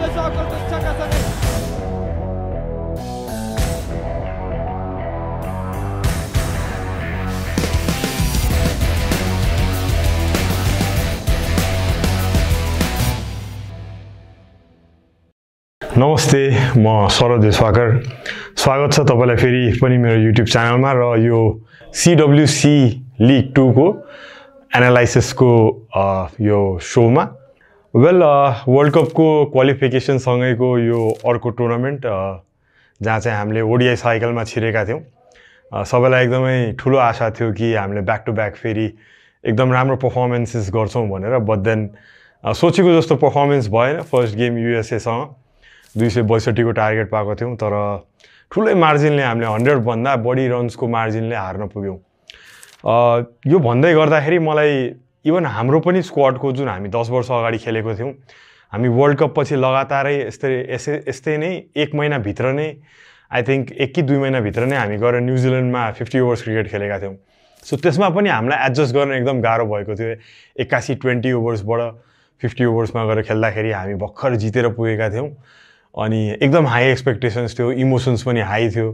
आउँदैछ अकल्पका सँगै नमस्ते, म शरद देशवाकर। स्वागत छ तपाईलाई फेरि पनि मेरो युट्युब च्यानलमा र यो CWC लिग 2 को एनालाइसिसको यो शोमा। वेल, वर्ल्ड कपको क्वालिफिकेसन सँगैको यो अर्को टुर्नामेन्ट जहाँ चाहिँ हामीले ओडिआई साइकलमा छिरेका थियौँ। सबैलाई एकदमै ठुलो आशा थियो कि हामीले ब्याक टु ब्याक फेरि एकदम राम्रो पर्फर्मेन्सेस गर्छौँ भनेर, बट देन सोचेको जस्तो पर्फर्मेन्स भएन। फर्स्ट गेम युएसएसँग 262 को टार्गेट पाएको थियौँ, तर ठुलै मार्जिनले हामीले 100 भन्दा बढी रन्सको मार्जिनले हार्न पुग्यौँ। यो भन्दै गर्दाखेरि मलाई इभन हाम्रो पनि स्क्वाडको जुन हामी 10 वर्ष अगाडि खेलेको थियौँ, हामी वर्ल्ड कप पछि लगातारै यस्तै नै 1 महिनाभित्र नै आई थिङ्क 1 कि 2 महिनाभित्र नै हामी गएर न्युजिल्यान्डमा 50 ओभर्स क्रिकेट खेलेका थियौँ। सो त्यसमा पनि हामीलाई एडजस्ट गर्न एकदम गाह्रो भएको थियो। 81 20 ओभर्सबाट 50 ओभर्समा गएर खेल्दाखेरि हामी भर्खर जितेर पुगेका थियौँ अनि एकदम हाई एक्सपेक्टेसन्स थियो, इमोसन्स पनि हाई थियो।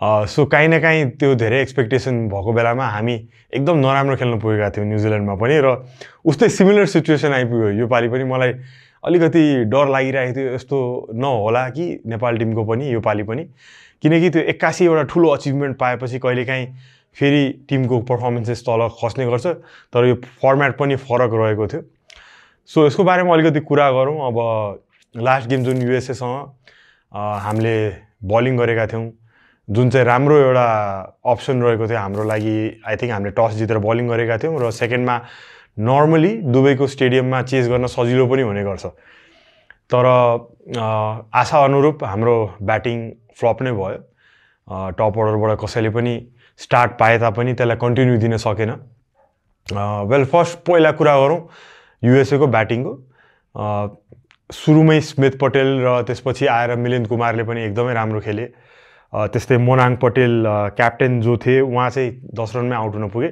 सो काहीँ न काहीँ त्यो धेरै एक्सपेक्टेसन भएको बेलामा हामी एकदम नराम्रो खेल्न पुगेका थियौँ न्युजिल्यान्डमा पनि, र उस्तै सिमिलर सिचुएसन आइपुग्यो योपालि पनि। मलाई अलिकति डर लागिरहेको थियो यस्तो नहोला कि नेपाल टिमको पनि योपालि पनि, किनकि त्यो 81 एउटा ठुलो अचिभमेन्ट पाएपछि कहिलेकाहीँ फेरि टिमको पर्फर्मेन्सेस तल खस्ने गर्छ, तर यो फर्मेट पनि फरक रहेको थियो। सो यसको बारेमा अलिकति कुरा गरौँ। अब लास्ट गेम जुन युएसएसँग हामीले बलिङ गरेका थियौँ, जुन चाहिँ राम्रो एउटा अप्सन रहेको थियो हाम्रो लागि। आई थिङ्क हामीले टस जितेर बलिङ गरेका थियौँ र सेकेन्डमा नर्मली दुबईको स्टेडियममा चेज गर्न सजिलो पनि हुने गर्छ, तर आशा अनुरूप हाम्रो ब्याटिङ फ्लप नै भयो। टप अर्डरबाट कसैले पनि स्टार्ट पाए तापनि त्यसलाई कन्टिन्यू दिन सकेन। वेल, फर्स्ट पहिला कुरा गरौँ युएसएको ब्याटिङको। सुरुमै स्मिथ पटेल र त्यसपछि आएर मिलिन्द कुमारले पनि एकदमै राम्रो खेले। त्यस्तै मोनाङ पटेल क्याप्टेन जो थिए, उहाँ चाहिँ 10 रनमै आउट हुन पुगे,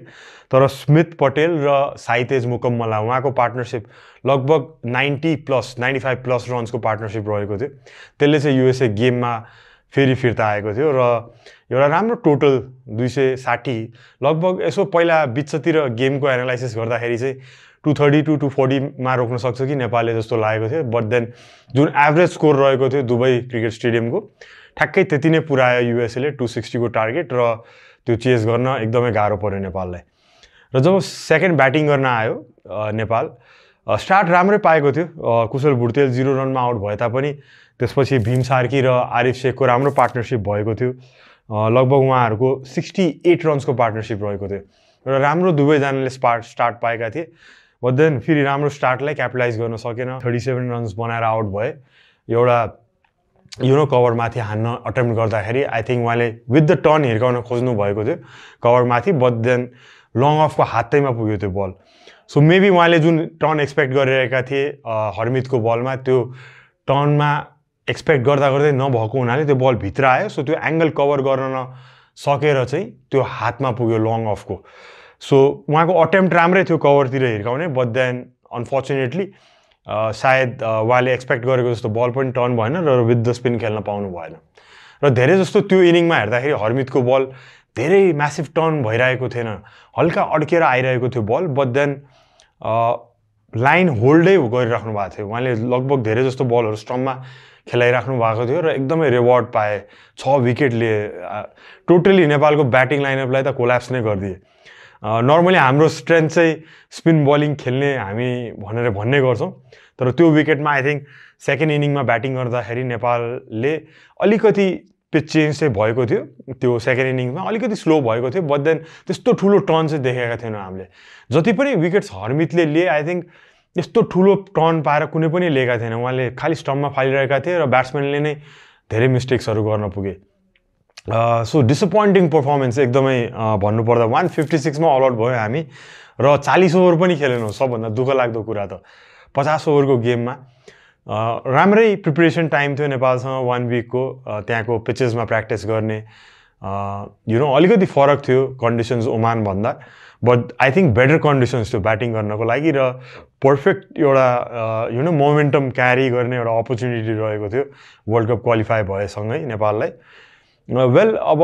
तर स्मिथ पटेल र साइतेज मुकम्मला उहाँको पार्टनरसिप लगभग 95+ रन्सको पार्टनरसिप रहेको थियो। त्यसले चाहिँ युएसए गेममा फेरि फिर्ता आएको थियो र एउटा राम्रो टोटल 260 लगभग। यसो पहिला बिचतिर गेमको एनालाइसिस गर्दाखेरि चाहिँ 232 240 मा रोक्न सक्छ कि नेपालले जस्तो लागेको थियो, बट देन जुन एभरेज स्कोर रहेको थियो दुबई क्रिकेट स्टेडियमको ठ्याक्कै त्यति नै पुऱ्यायो युएसएले 260 को टार्गेट, र त्यो चेज गर्न एकदमै गाह्रो पर्यो नेपाललाई। र जब सेकेन्ड ब्याटिङ गर्न आयो नेपाल, स्टार्ट राम्रै पाएको थियो। कुशल भुर्तेल 0 रनमा आउट भए तापनि त्यसपछि भीम सार्की र आरिफ शेखको राम्रो पार्टनरसिप भएको थियो। लगभग उहाँहरूको 68 रन्सको पार्टनरसिप रहेको थियो र राम्रो दुवैजनाले स्टार्ट पाएका थिए, बट देन फेरि राम्रो स्टार्टलाई क्यापिटलाइज गर्न सकेन। 37 रन्स बनाएर आउट भए। एउटा कभरमाथि हान्न अटेम्प्ट गर्दाखेरि आई थिङ्क उहाँले विथ द टर्न हिर्काउन खोज्नु भएको थियो कभरमाथि, बट देन लङ अफको हातैमा पुग्यो त्यो बल। सो मेबी उहाँले जुन टर्न एक्सपेक्ट गरिरहेका थिए हर्मितको बलमा, त्यो टर्नमा एक्सपेक्ट गर्दा नभएको हुनाले त्यो बल भित्र आयो। सो त्यो एङ्गल कभर गर्न नसकेर चाहिँ त्यो हातमा पुग्यो लङ अफको। सो उहाँको अटेम्प्ट राम्रै थियो कभरतिर हिर्काउने, बट देन अनफर्चुनेटली सायद उहाँले एक्सपेक्ट गरेको जस्तो बल पनि टर्न भएन र विथ द स्पिन खेल्न पाउनु भएन। र धेरै जस्तो त्यो इनिङमा हेर्दाखेरि हर्मितको बल धेरै म्यासिभ टर्न भइरहेको थिएन, हल्का अड्केर आइरहेको थियो बल, बट देन लाइन होल्डै गरिराख्नु भएको थियो। उहाँले लगभग धेरै जस्तो बलहरू स्टम्पमा खेलाइराख्नु भएको थियो र एकदमै रिवार्ड पाए। 6 विकेट लिए। टोटली नेपालको ब्याटिङ लाइनअपलाई त कोल्याप्स नै गरिदिए। नर्मली हाम्रो स्ट्रेन्थ चाहिँ स्पिन बलिङ खेल्ने हामी भन्ने गर्छौँ, तर त्यो विकेटमा आई थिङ्क सेकेन्ड इनिङमा ब्याटिङ गर्दाखेरि नेपालले अलिकति पिच चेन्ज चाहिँ भएको थियो। त्यो सेकेन्ड इनिङमा अलिकति स्लो भएको थियो, बट देन त्यस्तो ठुलो टर्न चाहिँ देखेका थिएनौँ हामीले। जति पनि विकेट्स हर्मितले लिए आई थिङ्क यस्तो ठुलो टर्न पाएर कुनै पनि लिएका थिएन। उहाँले खालि स्टम्पमा फालिरहेका थिए र ब्याट्सम्यानले नै धेरै मिस्टेक्सहरू गर्न पुगे। सो डिसपोइन्टिङ पर्फर्मेन्स एकदमै भन्नुपर्दा 156 मा अल आउट भयो हामी र 40 ओभर पनि खेलेनौँ। सबभन्दा दुःख लाग्दो कुरा त 50 ओभरको गेममा राम्रै प्रिपरेसन टाइम थियो नेपालसँग 1 विकको। त्यहाँको पिचेसमा प्र्याक्टिस गर्ने अलिकति फरक थियो कन्डिसन्स ओमान भन्दा, but I think better conditions थियो ब्याटिङ गर्नको लागि र पर्फेक्ट एउटा मोमेन्टम क्यारी गर्ने एउटा अपर्च्युनिटी रहेको थियो वर्ल्ड कप क्वालिफाई भएसँगै नेपाललाई। वेल अब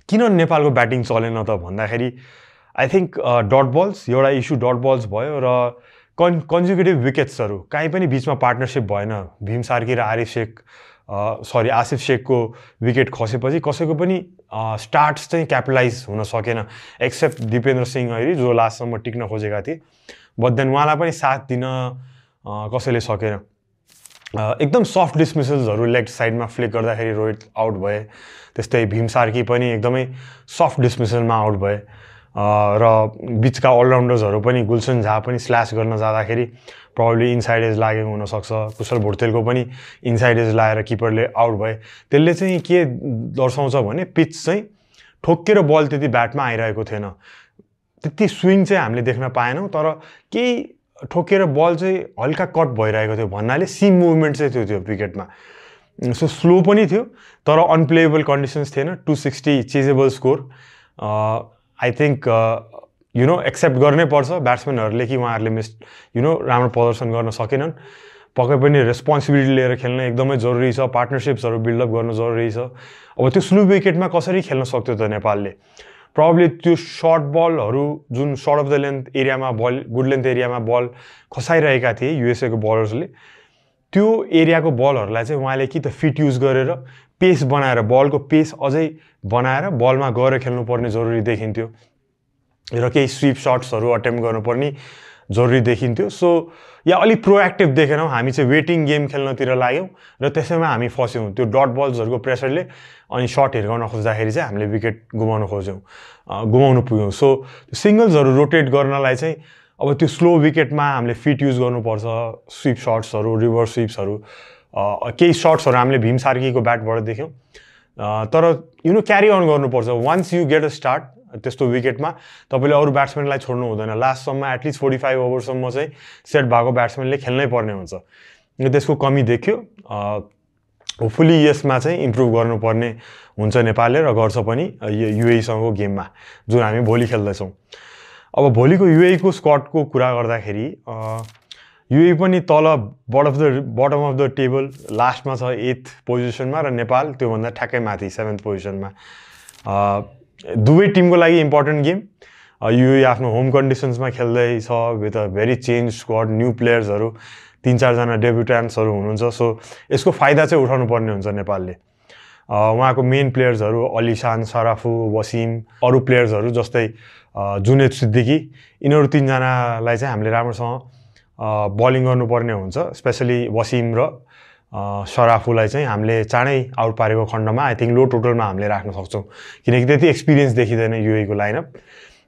किन नेपालको ब्याटिङ चलेन त भन्दाखेरि आई थिङ्क डट बल्स एउटा इस्यु डट बल्स भयो र कन्जुकेटिभ विकेट्सहरू कहीँ पनि बिचमा पार्टनरसिप भएन। भीम सार्की र आसिफ शेखको विकेट खसेपछि कसैको पनि स्टार्ट्स चाहिँ क्यापिटलाइज हुन सकेन एक्सेप्ट दिपेन्द्र सिंह ऐरी जो लास्टसम्म टिक्न खोजेका थिए, बट देन उहाँलाई पनि साथ दिन कसैले सकेन। एकदम सफ्ट डिसमिसल्सहरू लेग साइडमा फ्लिक गर्दाखेरि रोहित आउट भए, त्यस्तै भीम सार्की पनि एकदमै सफ्ट डिसमिसलमा आउट भए र बिचका अलराउन्डर्सहरू पनि गुलसन झा पनि स्ल्यास गर्न जाँदाखेरि प्रब्लली इनसाइड एज लागेको हुनसक्छ, कुशल भुर्तेलको पनि इनसाइड एज लाएर किपरले आउट भए। त्यसले चाहिँ के दर्शाउँछ भने पिच चाहिँ ठोक्केर बल त्यति ब्याटमा आइरहेको थिएन, त्यति स्विङ चाहिँ हामीले देख्न पाएनौँ, तर केही ठोकेर बल चाहिँ हल्का कट भइरहेको थियो भन्नाले सिम मुभमेन्ट चाहिँ थियो विकेटमा। सो स्लो पनि थियो तर अनप्लेएबल कन्डिसन्स थिएन। 260 chasable score I think accept गर्नै पर्छ ब्याट्सम्यानहरूले कि उहाँहरूले राम्रो प्रदर्शन गर्न सकेनन्। पक्कै पनि रेस्पोन्सिबिलिटी लिएर खेल्न एकदमै जरुरी छ, पार्टनरसिप्सहरू बिल्डअप गर्न जरुरी छ। अब त्यो स्लो विकेटमा कसरी खेल्न सक्थ्यो त नेपालले? प्रब्लली त्यो सर्ट बलहरू जुन सर्ट अफ द लेन्थ एरियामा गुड लेन्थ एरियामा बल खसाइरहेका थिए युएसएको बलर्सले, त्यो एरियाको बलहरूलाई चाहिँ उहाँले कि त फिट युज गरेर पेस बनाएर बलको पेस अझै बनाएर बलमा गएर खेल्नुपर्ने जरुरी देखिन्थ्यो र केही स्विप सट्सहरू अटेम्प्ट गर्नुपर्ने जरुरी देखिन्थ्यो। सो या अलिक प्रोएक्टिभ देखेनौँ, हामी चाहिँ वेटिङ गेम खेल्नतिर लाग्यौँ र त्यसैमा हामी फस्यौँ त्यो डट बल्सहरूको प्रेसरले। अनि सर्ट हिर्काउन खोज्दाखेरि चाहिँ हामीले विकेट गुमाउनु पुग्यौँ। सो सिङ्गल्सहरू रोटेट गर्नलाई चाहिँ अब त्यो स्लो विकेटमा हामीले फिट युज गर्नुपर्छ, स्विप सट्सहरू, रिभर्स स्विप्सहरू, केही सट्सहरू हामीले भीम सार्कीको ब्याटबाट देख्यौँ। तर क्यारी अन गर्नुपर्छ। Once you get a start त्यस्तो विकेटमा तपाईँले अरू ब्याट्सम्यानलाई छोड्नु हुँदैन। लास्टसम्म एटलिस्ट 45 ओभरसम्म चाहिँ सेट भएको ब्याट्सम्यानले खेल्नै पर्ने हुन्छ। त्यसको कमी देखियो। होपफुली यसमा चाहिँ इम्प्रुभ गर्नुपर्ने हुन्छ नेपालले र गर्छ पनि युएईसँगको गेममा जुन हामी भोलि खेल्दैछौँ। अब भोलिको युएईको स्क्वाडको कुरा गर्दाखेरि युएई पनि तल बटम अफ द टेबल लास्टमा छ 8th पोजिसनमा र नेपाल त्योभन्दा ठ्याक्कै माथि 7th पोजिसनमा। दुवै टिमको लागि इम्पोर्टेन्ट गेम। युएई आफ्नो होम कन्डिसन्समा खेल्दैछ with a very change squad, new प्लेयर्सहरू, 3-4 जना डेब्युटेन्ट्सहरू हुनुहुन्छ। सो यसको फाइदा चाहिँ उठाउनु पर्ने हुन्छ नेपालले। उहाँको मेन प्लेयर्सहरू अलिशान, सराफु, वसिम, अरू प्लेयर्सहरू जस्तै जुनेद सिद्दिकी, यिनीहरू 3 जनालाई चाहिँ हामीले राम्रोसँग बलिङ गर्नुपर्ने हुन्छ। स्पेसली वसिम र सराफुलाई चाहिँ हामीले चाँडै आउट पारेको खण्डमा आई थिङ्क लो टोटलमा हामीले राख्न सक्छौँ, किनकि त्यति एक्सपिरियन्स देखिँदैन युएईको लाइनअप।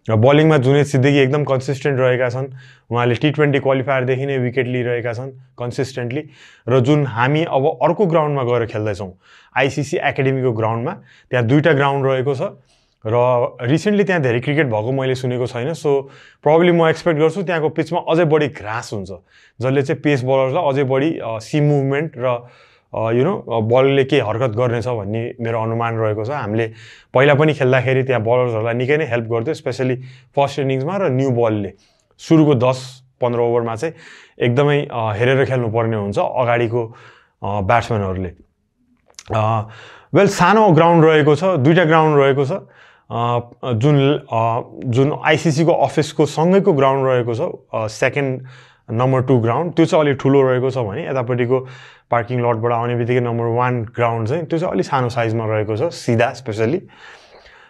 र बलिङमा जुनेद सिद्दिकी एकदम कन्सिस्टेन्ट रहेका छन्। उहाँले T20 क्वालिफायरदेखि नै विकेट लिइरहेका छन् कन्सिस्टेन्टली। र जुन हामी अब अर्को ग्राउन्डमा गएर खेल्दैछौँ आइसिसी एकाडेमीको ग्राउन्डमा, त्यहाँ 2टा ग्राउन्ड रहेको छ र रिसेन्टली त्यहाँ धेरै क्रिकेट भएको मैले सुनेको छैन। सो प्रब्लली म एक्सपेक्ट गर्छु त्यहाँको पिचमा अझै बढी घाँस हुन्छ, जसले चाहिँ पेस बलर्सलाई अझै बढी सिम मुभमेन्ट र बलले के हरकत गर्नेछ भन्ने मेरो अनुमान रहेको छ। हामीले पहिला पनि खेल्दाखेरि त्यहाँ बलर्सहरूलाई निकै नै हेल्प गर्थ्यो, स्पेसली फर्स्ट इनिङ्समा र न्यू बलले सुरुको 10-15 ओभरमा चाहिँ एकदमै हेरेर खेल्नुपर्ने हुन्छ अगाडिको ब्याट्सम्यानहरूले। वेल सानो ग्राउन्ड रहेको छ, 2टा ग्राउन्ड रहेको छ। जुन आइसिसीको अफिसको सँगैको ग्राउन्ड रहेको छ, सेकेन्ड नम्बर 2 ग्राउन्ड, त्यो चाहिँ अलिक ठुलो रहेको छ भने यतापट्टिको पार्किङ लटबाट आउने बित्तिकै नम्बर 1 ग्राउन्ड चाहिँ त्यो चाहिँ अलिक सानो साइजमा रहेको छ, सिधा स्पेसली।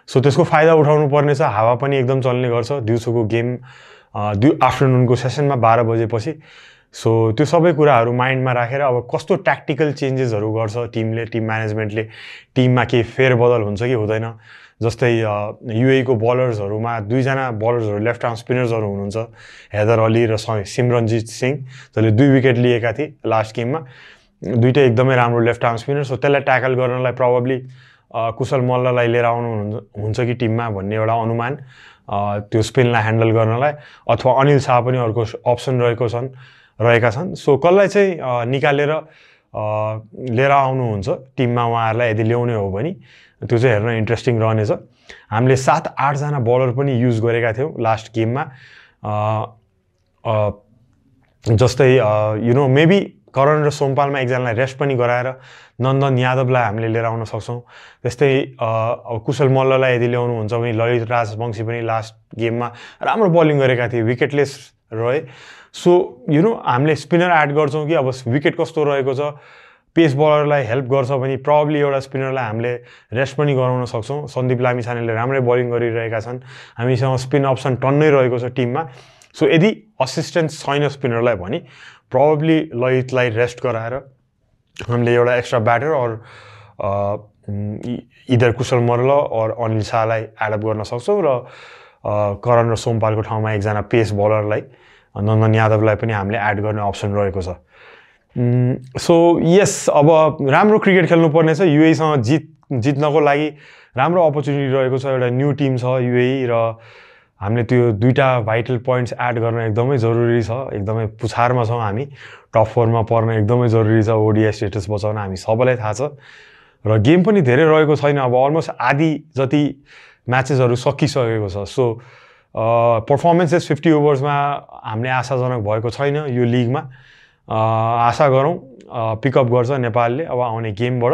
सो त्यसको फाइदा उठाउनु पर्ने छ। हावा पनि एकदम चल्ने गर्छ दिउँसोको गेम, आफ्टरनुनको सेसनमा 12 बजेपछि। सो त्यो सबै कुराहरू माइन्डमा राखेर अब कस्तो ट्याक्टिकल चेन्जेसहरू गर्छ टिमले, टिम म्यानेजमेन्टले, टिममा केही फेरबदल हुन्छ कि हुँदैन। जस्तै युएईको बलर्सहरूमा 2 जना बलर्सहरू लेफ्ट आर्म स्पिनर्सहरू हुनुहुन्छ, हैदर अली र सिमरनजीत सिंह, जसले 2 विकेट लिएका थिए लास्ट गेममा। 2टा एकदमै राम्रो लेफ्ट आर्म स्पिनर। सो त्यसलाई ट्याकल गर्नलाई प्रब्लली कुशल मल्ललाई लिएर आउनु हुन्छ कि टिममा भन्ने एउटा अनुमान, त्यो स्पिनलाई ह्यान्डल गर्नलाई, अथवा अनिल शाह पनि अर्को अप्सन रहेका छन्। सो कसलाई चाहिँ निकालेर लिएर आउनुहुन्छ टिममा उहाँहरूलाई यदि ल्याउने हो भने त्यो चाहिँ हेर्न इन्ट्रेस्टिङ रहनेछ। हामीले 7-8 जना बलर पनि युज गरेका थियौँ लास्ट गेममा जस्तै मेबी करण र सोमपालमा एकजनालाई रेस्ट पनि गराएर नन्दन यादवलाई हामीले लिएर आउन सक्छौँ। त्यस्तै अब कुशल मल्ललाई यदि ल्याउनुहुन्छ भने ललित राजवंशी पनि लास्ट गेममा राम्रो बलिङ गरेका थिए, विकेटलेस रहे। सो हामीले स्पिनर एड गर्छौँ कि अब विकेट कस्तो रहेको छ, पेस बलरलाई हेल्प गर्छ भने प्रब्ली एउटा स्पिनरलाई हामीले रेस्ट पनि गराउन सक्छौँ। सन्दीप लामिछानेले राम्रै बलिङ गरिरहेका छन्, हामीसँग स्पिन अप्सन टन्नै रहेको छ टिममा। सो यदि असिस्टेन्ट छैन स्पिनरलाई भने प्रब्ली ललितलाई रेस्ट गराएर हामीले एउटा एक्स्ट्रा ब्याटर इधर कुशल मल्ल और अनिल शाहलाई एडअप गर्न सक्छौँ र करण र सोमपालको ठाउँमा एकजना पेस बलरलाई नन्दन यादवलाई पनि हामीले एड गर्ने अप्सन रहेको छ। सो यस, अब राम्रो क्रिकेट खेल्नुपर्ने छ। युएईसँग जित्नको लागि राम्रो अपर्च्युनिटी रहेको छ। एउटा न्यू टिम छ युएई र हामीले त्यो दुईटा भाइटल पोइन्ट्स एड गर्न एकदमै जरुरी छ। एकदमै पुछारमा छौँ हामी, टप 4 मा पर्न एकदमै जरुरी छ। ओडिआई स्टेटस बचाउन हामी सबैलाई थाहा छ र गेम पनि धेरै रहेको छैन। अब अलमोस्ट आधी जति म्याचेसहरू सकिसकेको छ। सो पर्फर्मेन्सेस 50 ओभर्समा हामीले आशाजनक भएको छैन यो लिगमा। आशा गरौँ पिकअप गर्छ नेपालले अब आउने गेमबाट।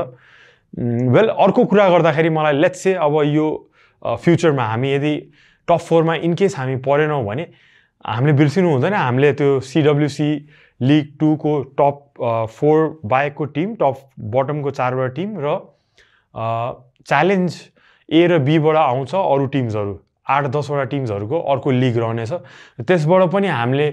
वेल, अर्को कुरा गर्दाखेरि मलाई लेट्स से अब यो फ्युचरमा हामी यदि टप 4 मा इनकेस हामी परेनौँ भने हामीले बिर्सिनु हुँदैन, हामीले त्यो CWC लिग 2 को टप 4 बाहेकको टिम, टप बटमको 4वटा टिम र च्यालेन्ज A र B बाट आउँछ अरू टिम्सहरू, 8-10 वटा टिम्सहरूको अर्को लिग रहनेछ। त्यसबाट पनि हामीले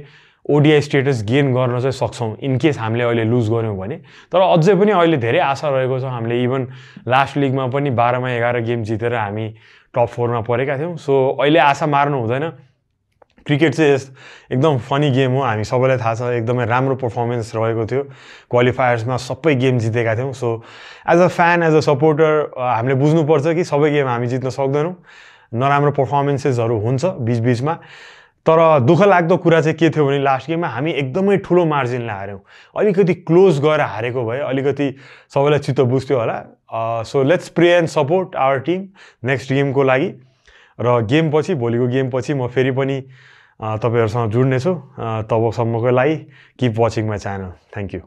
ओडिआई स्टेटस गेन गर्न चाहिँ सक्छौँ इनकेस हामीले अहिले लुज गऱ्यौँ भने। तर अझै पनि अहिले धेरै आशा रहेको छ। हामीले इभन लास्ट लिगमा पनि 12 मा 11 गेम जितेर हामी टप 4 मा परेका थियौँ। सो अहिले आशा मार्नु हुँदैन। क्रिकेट चाहिँ एकदम फनी गेम हो, हामी सबैलाई थाहा छ। एकदमै राम्रो पर्फर्मेन्स रहेको थियो, क्वालिफायर्समा सबै गेम जितेका थियौँ। So as a fan, as a supporter हामीले बुझ्नुपर्छ कि सबै गेम हामी जित्न सक्दैनौँ, नराम्रो पर्फर्मेन्सेसहरू हुन्छ बिचबिचमा। तर दुःख लाग्दो कुरा चाहिँ के थियो भने लास्ट गेममा हामी एकदमै ठुलो मार्जिनले हार्यौँ। अलिकति क्लोज गएर हारेको भए अलिकति सबैलाई चित्त बुझ्थ्यो होला। So let's pray and support our team next गेमको लागि। र गेमपछि, भोलिको गेमपछि म फेरि पनि तपाईहरुसँग जुड्नेछु। तबसम्मको लागि keep watching my channel. Thank you.